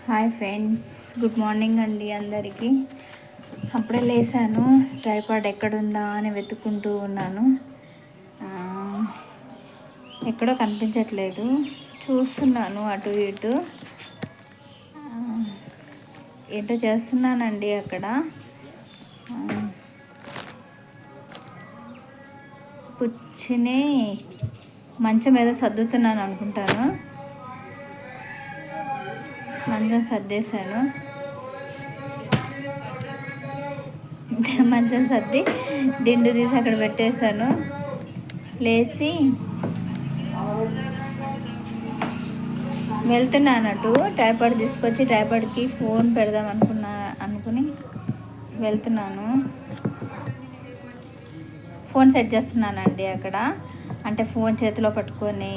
Hi friends, good morning అండి అందరికీ. అప్పుడే లేసాను, ట్రైపాడ్ ఎక్కడుందా అని వెతుక్కుంటూ ఉన్నాను. ఎక్కడో కనిపించట్లేదు, చూస్తున్నాను అటు ఇటు. ఏంటో చేస్తున్నానండి అక్కడ. కూర్చుని మంచం మీద సర్దుతున్నాను అనుకుంటాను. మంచం సర్దేశాను. మంచం సర్ది దిండు తీసి అక్కడ పెట్టేశాను. లేచి వెళ్తున్నాను అటు. ట్రైపాడ్ తీసుకొచ్చి ట్రైపాడ్కి ఫోన్ పెడదాం అనుకుని వెళ్తున్నాను. ఫోన్ సెట్ చేస్తున్నానండి అక్కడ. అంటే ఫోన్ చేతిలో పట్టుకొని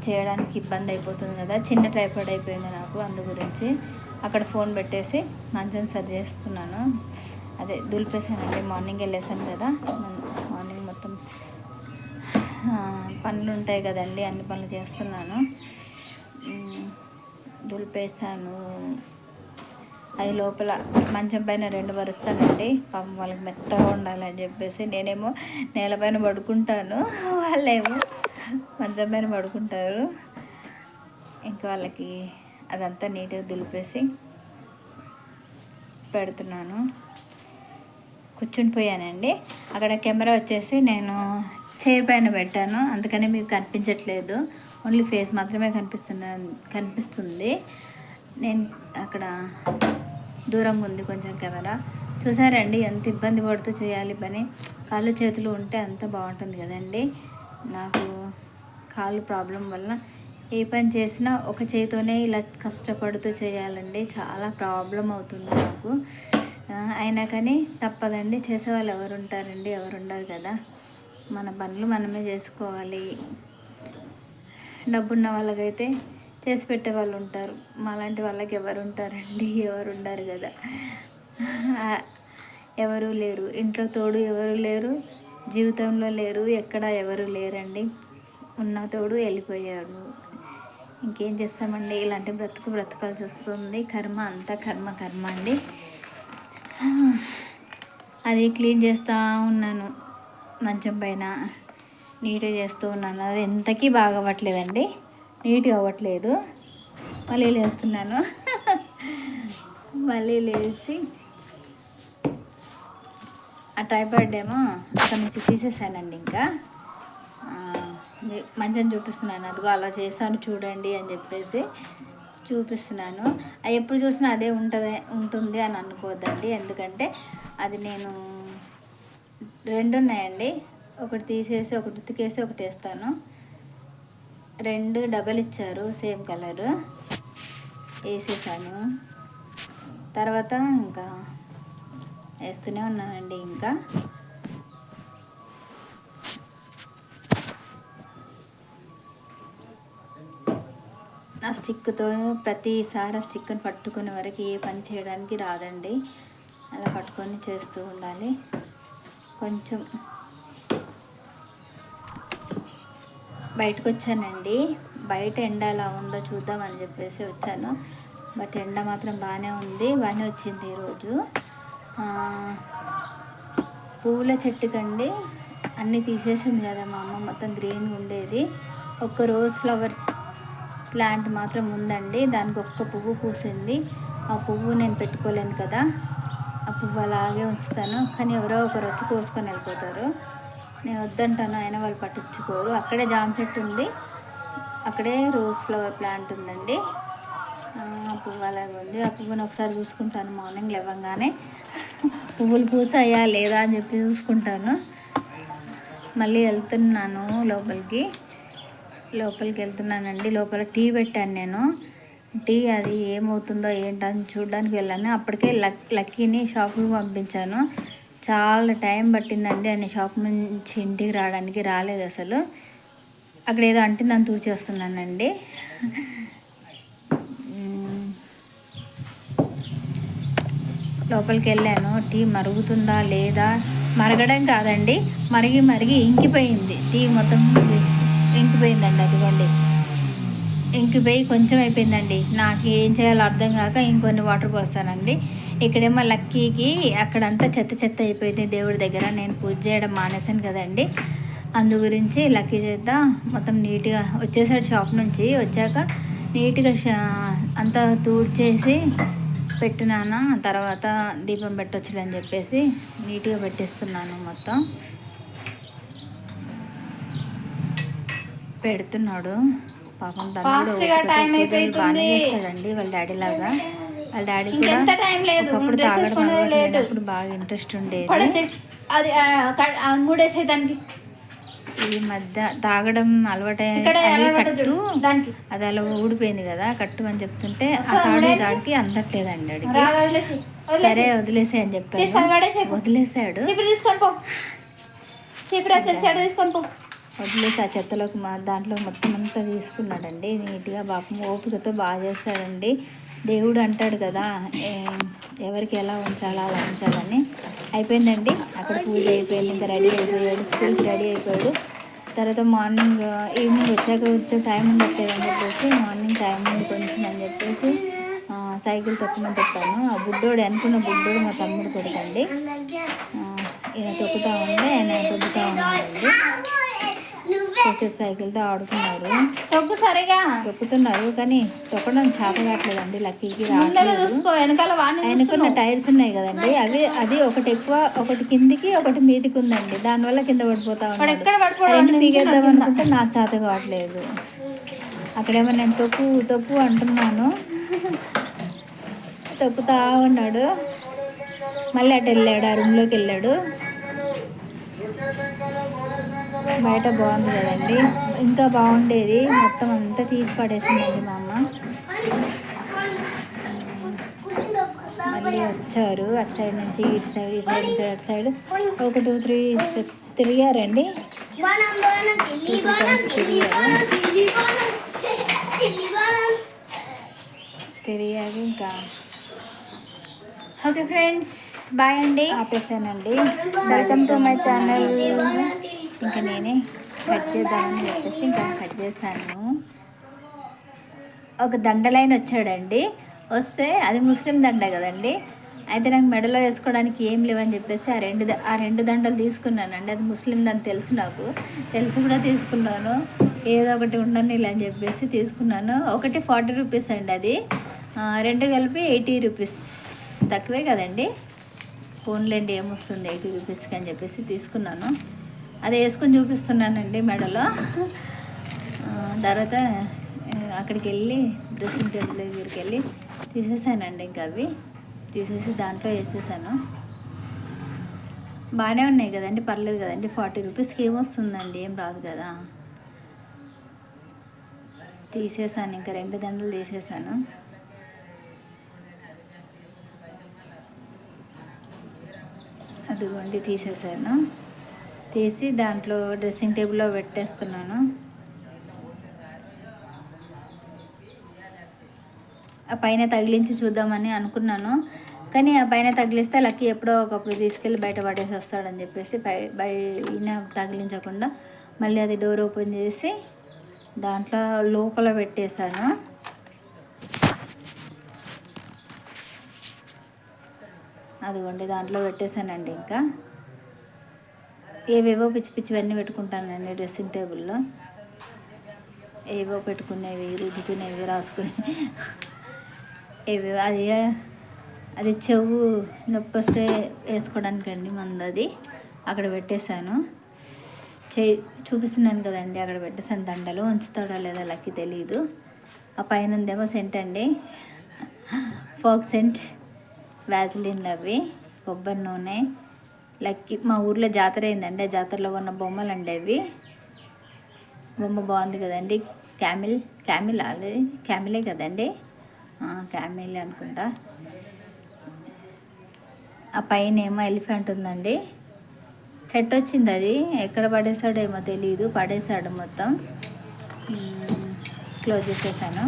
చేయడానికి ఇబ్బంది అయిపోతుంది కదా, చిన్న ట్రైపాడ్ అయిపోయింది నాకు. అందు గురించి అక్కడ ఫోన్ పెట్టేసి మంచం సరి చేస్తున్నాను. అదే దులిపేసానండి, మార్నింగ్ వెళ్ళేసాను కదా. మార్నింగ్ మొత్తం పనులు ఉంటాయి కదండి, అన్ని పనులు చేస్తున్నాను. దులిపేసాను. అది లోపల మంచం పైన 2 పరుస్తానండి. పాపం వాళ్ళకి మెత్తగా ఉండాలని చెప్పేసి నేనేమో నేలపైన పడుకుంటాను, వాళ్ళేమో మంచం పైన పడుకుంటారు. ఇంకా వాళ్ళకి అదంతా నీట్గా దులిపేసి పెడుతున్నాను. కూర్చుని పోయానండి. అక్కడ కెమెరా వచ్చేసి నేను చైర్ పైన పెట్టాను, అందుకని మీకు కనిపించట్లేదు. ఓన్లీ ఫేస్ మాత్రమే కనిపిస్తుంది. నేను అక్కడ దూరంగా ఉంది కొంచెం కెమెరా. చూసారండి ఎంత ఇబ్బంది పడుతూ చేయాలి పని. కాళ్ళు చేతులు ఉంటే అంత బాగుంటుంది కదండి. నాకు కాళ్ళు ప్రాబ్లం వల్ల ఏ పని చేసినా ఒక చేతితోనే ఇలా కష్టపడుతూ చేయాలండి. చాలా ప్రాబ్లం అవుతుంది నాకు. అయినా కానీ తప్పదండి, చేసేవాళ్ళు ఎవరు ఉంటారండి, ఎవరు ఉండరు కదా. మన పనులు మనమే చేసుకోవాలి. డబ్బున్న వాళ్ళకైతే చేసి పెట్టే వాళ్ళు ఉంటారు, మాలాంటి వాళ్ళకి ఎవరు ఉంటారండి, ఎవరు ఉండరు కదా. ఎవరు లేరు, ఇంట్లో తోడు ఎవరు లేరు, జీవితంలో లేరు, ఎక్కడ ఎవరు లేరండి. ఉన్న తోడు వెళ్ళిపోయాడు. ఇంకేం చేస్తామండి, ఇలాంటి బ్రతకాల్సి వస్తుంది. కర్మ అంతా కర్మ అండి. అది క్లీన్ చేస్తూ ఉన్నాను, మంచం పైన నీట్గా చేస్తూ ఉన్నాను. అది ఎంతకీ బాగా అవ్వట్లేదండి, నీట్గా అవ్వట్లేదు. మళ్ళీ లేస్తున్నాను. మళ్ళీ లేచి ఆ ట్రైపాడ్ ఏమో అక్కడ నుంచి తీసేసానండి. ఇంకా మంచం చూపిస్తున్నాను, అదిగో అలా చేశాను చూడండి అని చెప్పేసి చూపిస్తున్నాను. అది ఎప్పుడు చూసినా అదే ఉంటుంది అని అనుకోవద్దండి. ఎందుకంటే అది నేను 2 ఉన్నాయండి, ఒకటి తీసేసి ఒకటి ఉతికేసి ఒకటి వేస్తాను. 2 డబల్ ఇచ్చారు, సేమ్ కలరు, వేసేసాను. తర్వాత ఇంకా వేస్తూనే ఉన్నానండి. ఇంకా ఆ స్టిక్తో ప్రతిసారి ఆ స్టిక్ని పట్టుకునే వరకు ఏ పని చేయడానికి రాదండి. అలా పట్టుకొని చేస్తూ ఉండాలి. కొంచెం బయటకు వచ్చానండి, బయట ఎండ ఎలా ఉందో చూద్దామని చెప్పేసి వచ్చాను. బట్ ఎండ మాత్రం బాగానే ఉంది, బాగానే వచ్చింది ఈరోజు. పువ్వుల చెట్టుకండి అన్నీ తీసేసింది కదా మా అమ్మ, మొత్తం గ్రీన్గా ఉండేది. ఒక్క రోజ్ ఫ్లవర్ ప్లాంట్ మాత్రం ఉందండి, దానికి ఒక్క పువ్వు పూసింది. ఆ పువ్వు నేను పెట్టుకోలేను కదా, ఆ పువ్వు అలాగే ఉంచుతాను. కానీ ఎవరో ఒకరు వచ్చి కోసుకొని వెళ్ళిపోతారు. నేను వద్దంటాను, అయినా వాళ్ళు పట్టించుకోరు. అక్కడే జామ చెట్టు ఉంది, అక్కడే రోజ్ ఫ్లవర్ ప్లాంట్ ఉందండి. ఆ పువ్వు అలాగే ఉంది. ఆ పువ్వుని ఒకసారి చూసుకుంటాను మార్నింగ్ లేవగానే, పువ్వులు పూసాయా లేదా అని చెప్పి చూసుకుంటాను. మళ్ళీ వెళ్తున్నాను లోపలికి వెళ్తున్నానండి. లోపల టీ పెట్టాను నేను. టీ అది ఏమవుతుందో ఏంటని చూడడానికి వెళ్ళాను. అప్పటికే లక్కీని షాపుకి పంపించాను. చాలా టైం పట్టిందండి అని షాప్ నుంచి ఇంటికి రావడానికి, రాలేదు అసలు. అక్కడ ఏదో అంటిందని తూచేస్తున్నానండి. లోపలికి వెళ్ళాను. టీ మరుగుతుందా లేదా, మరగడం కాదండి, మరిగి ఇంకిపోయింది. టీ మొత్తం ఇంకిపోయిందండి. అదిగోండి ఇంక పోయి కొంచెం అయిపోయిందండి. నాకు ఏం చేయాలో అర్థం కాక ఇంకొన్ని వాటర్ పోస్తానండి. ఇక్కడేమో లక్కీకి అక్కడంతా చెత్త చెత్త అయిపోయింది దేవుడి దగ్గర. నేను పూజ చేయడం మానేశాను కదండి, అందు గురించి లక్కీ చేత మొత్తం నీట్గా వచ్చేసాడు షాప్ నుంచి. వచ్చాక నీట్గా అంతా తూడ్చేసి పెట్టినాను. తర్వాత దీపం పెట్టొచ్చులని చెప్పేసి నీట్గా పెట్టేస్తున్నాను. మొత్తం పెడుతున్నాడు పాపం. బాగానే చేస్తాడండి వాళ్ళ డాడీ లాగా. వాళ్ళ డాడీ కూడా ఒకప్పుడు తాగడం అలవాటు, బాగా ఇంట్రెస్ట్ ఉండేది. ఈ మధ్య తాగడం అలవాటు కట్టు అది అలా ఊడిపోయింది కదా, కట్టు అని చెప్తుంటే ఆ దాడికి అందట్లేదండి అడిగి. సరే వదిలేసే అని చెప్పాను, వదిలేసాడు. వదిలేసి ఆ చెత్తలోకి దాంట్లో మొత్తం అంతా తీసుకున్నాడండి నీట్గా. పాపం ఓపికతో బాగా చేస్తాడండి. దేవుడు అంటాడు కదా ఎవరికి ఎలా ఉంచాలో అలా ఉంచాలని. అయిపోయిందండి అక్కడ పూజ అయిపోయింది. ఇంకా రెడీ అయిపోయాడు, స్కూల్కి రెడీ అయిపోయాడు. తర్వాత ఈవినింగ్ వచ్చాక కొంచెం టైం ఉండట్లేదని చెప్పేసి మార్నింగ్ టైం ఉంది కొంచెం అని చెప్పేసి సైకిల్ తొక్కమని చెప్పాను. ఆ బుడ్డోడు అనుకున్న బుడ్డోడు మా తమ్ముడు కొడుకండి. ఈయన తొక్కుతూ ఉంటే ఆయన తొక్కుతూ ఉన్నాడండి. కాసేపు సైకిల్తో ఆడుతున్నారు, తొక్కుతున్నారు కానీ తొక్కడం చేత కావట్లేదండి లక్కీకి. ఆయనకున్న టైర్స్ ఉన్నాయి కదండి, అది ఒకటి ఎక్కువ, ఒకటి కిందికి ఒకటి మీదికి ఉందండి. దానివల్ల కింద పడిపోతా ఉన్నాడు. రెండు పీకేద్దాం అనుకుంటే నాకు చేత కావట్లేదు. అక్కడేమో నేను తొక్కు అంటున్నాను, తొక్కుతా ఉన్నాడు. మళ్ళీ అటు వెళ్ళాడు, ఆ రూమ్లోకి వెళ్ళాడు. బయట బాగుంది కదండి, ఇంకా బాగుండేది. మొత్తం అంతా తీసి పడేసిందండి మా అమ్మ. మళ్ళీ వచ్చారు అటు సైడ్ నుంచి ఇటు సైడ్, ఇటు సైడ్ నుంచి అటు సైడ్ ఒక 2-3 స్టెప్స్ తిరిగారండి. తిరిగారు. ఇంకా ఓకే ఫ్రెండ్స్, బాయ్ అండి. ఆపేసానండి. Welcome to my channel. ఇంకా నేనే కట్ చేద్దామని చెప్పేసి ఇంకా కట్ చేశాను. ఒక దండలైన వచ్చాడండి. వస్తే అది ముస్లిం దండ కదండి. అయితే నాకు మెడలో వేసుకోవడానికి ఏం లేవని చెప్పేసి ఆ రెండు దండలు తీసుకున్నానండి. అది ముస్లిం దని తెలుసు, నాకు తెలిసి కూడా తీసుకున్నాను. ఏదో ఒకటి ఉండని ఇలా అని చెప్పేసి తీసుకున్నాను. ఒకటి 40 రూపీస్ అండి, అది రెండు కలిపి 80 రూపీస్. తక్కువే కదండి, ఫోన్లేండి ఏమొస్తుంది 80 రూపీస్కి అని చెప్పేసి తీసుకున్నాను. అది వేసుకొని చూపిస్తున్నానండి మెడలో. తర్వాత అక్కడికి వెళ్ళి డ్రెస్సింగ్ టేబుల్ దగ్గరికి వెళ్ళి తీసేసానండి. ఇంకా అవి తీసేసి దాంట్లో వేసేసాను. బాగానే ఉన్నాయి కదండి, పర్లేదు కదండి. 40 రూపీస్కి ఏమొస్తుందండి, ఏం రాదు కదా. తీసేసాను, ఇంకా 2 దండలు తీసేసాను. అదిగోండి తీసేసాను. తీసి దాంట్లో డ్రెస్సింగ్ టేబుల్లో పెట్టేస్తున్నాను. ఆ పైన తగిలించి చూద్దామని అనుకున్నాను, కానీ ఆ పైన తగిలిస్తే లక్కీ ఎప్పుడో ఒకప్పుడు తీసుకెళ్ళి బయట పడేసి వస్తాడని చెప్పేసి పైన తగిలించకుండా మళ్ళీ అది డోర్ ఓపెన్ చేసి దాంట్లో లోపల పెట్టేశాను. అదిగోండి దాంట్లో పెట్టేశానండి. ఇంకా ఏవేవో పిచ్చి పిచ్చివన్నీ పెట్టుకుంటానండి డ్రెస్సింగ్ టేబుల్లో. ఏవో పెట్టుకునేవి, రుద్దుకునేవి, రాసుకునేవి, ఏవేవో. అది చెవు నొప్పి వస్తే వేసుకోవడానికండి మంది. అక్కడ పెట్టేశాను. చూపిస్తున్నాను కదండి, అక్కడ పెట్టేశాను. దండలు ఉంచుతాడో లేదో లక్కీ తెలీదు. ఆ పైన ఉందేమో సెంట్ అండి, ఫోక్ సెంట్, వ్యాజిలిన్లు అవి, కొబ్బరి నూనె. లక్కీ మా ఊర్లో జాతర అయిందండి, ఆ జాతరలో ఉన్న బొమ్మలు అండి అవి. బొమ్మ బాగుంది కదండి, క్యామిల్ ఆల్రెడీ క్యామిలే కదండి, క్యామిల్ అనుకుంటా. ఆ పైన ఏమో ఎలిఫెంట్ ఉందండి. సెట్ వచ్చింది, అది ఎక్కడ పడేసాడేమో తెలీదు, పడేసాడు మొత్తం. క్లోజ్ చేసేసాను.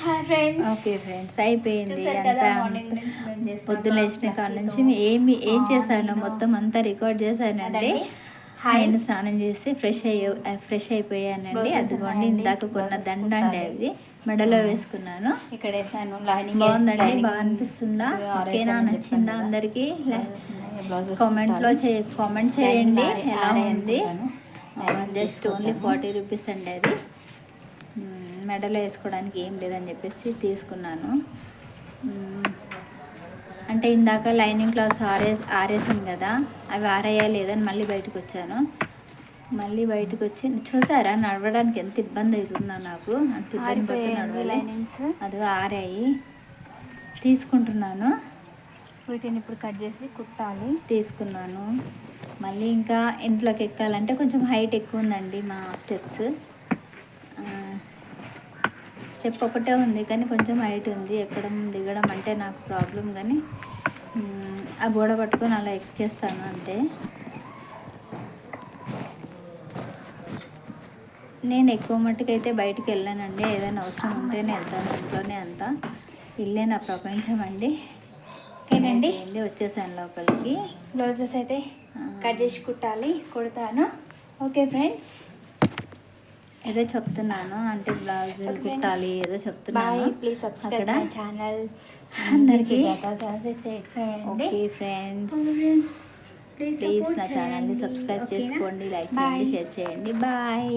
హాయ్ ఫ్రెండ్స్ అయిపోయింది అంతా. పొద్దున్న లేచిన కాడ నుంచి ఏం చేశాను మొత్తం అంతా రికార్డ్ చేశానండి. నేను స్నానం చేసి ఫ్రెష్ అయిపోయానండి. అదిగోండి ఇందాక కొన్న దండ అండి, అది మెడలో వేసుకున్నాను. ఇక్కడ వేసాను. బాగుందండి, బాగా అనిపిస్తుందా? ఓకేనా, నచ్చిందా అందరికి? కామెంట్ చేయండి ఎలా ఉంది. జస్ట్ ఓన్లీ 40 రూపీస్ అండి అది. మెడలో వేసుకోవడానికి ఏం లేదని చెప్పేసి తీసుకున్నాను. అంటే ఇందాక లైనింగ్ క్లాత్స్ ఆరేసాను కదా, అవి ఆరేయా లేదని మళ్ళీ బయటకు వచ్చాను. మళ్ళీ బయటకు వచ్చి చూసారా నడవడానికి ఎంత ఇబ్బంది అవుతుందో నాకు. అంత ఇబ్బంది పడుతూ నడవాలి. అదిగో ఆరాయి, తీసుకుంటున్నాను. వీటిని ఇప్పుడు కట్ చేసి కుట్టాలి. తీసుకున్నాను. మళ్ళీ ఇంకా ఇంట్లోకి ఎక్కాలంటే కొంచెం హైట్ ఎక్కువ ఉందండి. మా స్టెప్ ఒకటే ఉంది కానీ కొంచెం హైట్ ఉంది. ఎక్కడం దిగడం అంటే నాకు ప్రాబ్లం, కానీ ఆ గోడ పట్టుకొని అలా ఎక్కేస్తాను అంతే. నేను ఎక్కువ మట్టుకైతే బయటికి వెళ్ళానండి. ఏదైనా అవసరం ఉంటేనే వెళ్తాను. ఇంట్లోనే అంతా. ఇల్లే నా ప్రపంచం అండి. ఓకేనండి, వచ్చేసాను లోపలికి. బ్లౌజెస్ అయితే కట్ చేసి కుడతాను. ఓకే ఫ్రెండ్స్, ఏదో చెప్తున్నాను అంటే బ్లౌజులు కుట్టాలి ఏదో చెప్తున్నాను. Please subscribe my channel. అందరికీ ఓకే ఫ్రెండ్స్, ప్లీజ్ నా ఛానల్ని సబ్స్క్రైబ్ చేసుకోండి, లైక్ చేయండి, షేర్ చేయండి. బాయ్.